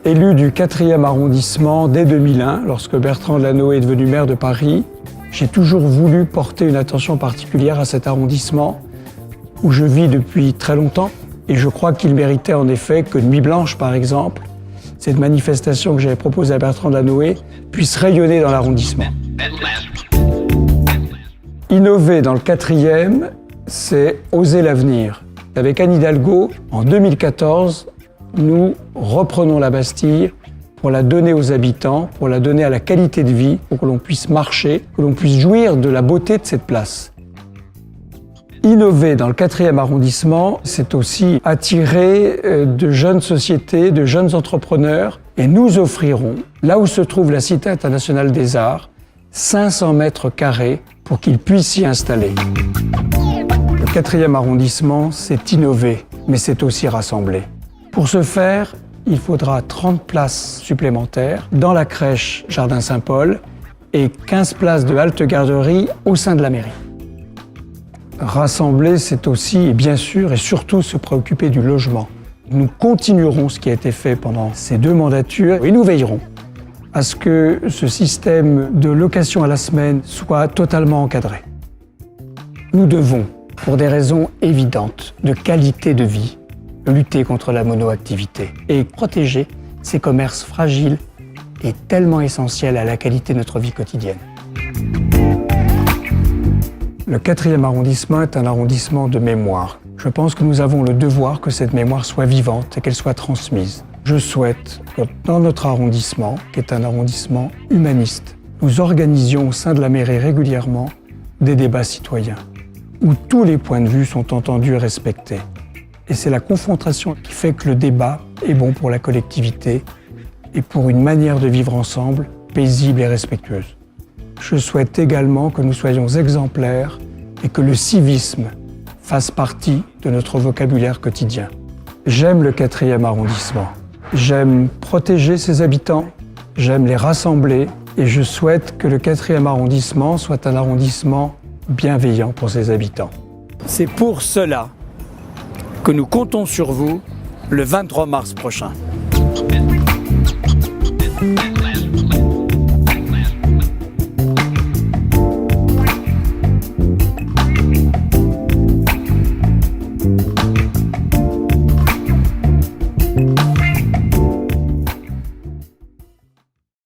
Élu du 4e arrondissement dès 2001, lorsque Bertrand Delanoë est devenu maire de Paris, j'ai toujours voulu porter une attention particulière à cet arrondissement où je vis depuis très longtemps. Et je crois qu'il méritait en effet que Nuit Blanche, par exemple, cette manifestation que j'avais proposée à Bertrand Delanoë, puisse rayonner dans l'arrondissement. Innover dans le 4e, c'est oser l'avenir. Avec Anne Hidalgo, en 2014, nous reprenons la Bastille pour la donner aux habitants, pour la donner à la qualité de vie, pour que l'on puisse marcher, que l'on puisse jouir de la beauté de cette place. Innover dans le 4e arrondissement, c'est aussi attirer de jeunes sociétés, de jeunes entrepreneurs, et nous offrirons, là où se trouve la Cité internationale des arts, 500 mètres carrés pour qu'ils puissent s'y installer. Le 4e arrondissement, c'est innover, mais c'est aussi rassembler. Pour ce faire, il faudra 30 places supplémentaires dans la crèche Jardin Saint-Paul et 15 places de halte garderie au sein de la mairie. Rassembler, c'est aussi, et bien sûr, et surtout se préoccuper du logement. Nous continuerons ce qui a été fait pendant ces 2 mandatures et nous veillerons à ce que ce système de location à la semaine soit totalement encadré. Nous devons, pour des raisons évidentes de qualité de vie, lutter contre la monoactivité et protéger ces commerces fragiles et tellement essentiels à la qualité de notre vie quotidienne. Le 4e arrondissement est un arrondissement de mémoire. Je pense que nous avons le devoir que cette mémoire soit vivante et qu'elle soit transmise. Je souhaite que dans notre arrondissement, qui est un arrondissement humaniste, nous organisions au sein de la mairie régulièrement des débats citoyens, où tous les points de vue sont entendus et respectés. Et c'est la confrontation qui fait que le débat est bon pour la collectivité et pour une manière de vivre ensemble paisible et respectueuse. Je souhaite également que nous soyons exemplaires et que le civisme fasse partie de notre vocabulaire quotidien. J'aime le 4e arrondissement. J'aime protéger ses habitants, j'aime les rassembler et je souhaite que le 4e arrondissement soit un arrondissement bienveillant pour ses habitants. C'est pour cela que nous comptons sur vous le 23 mars prochain.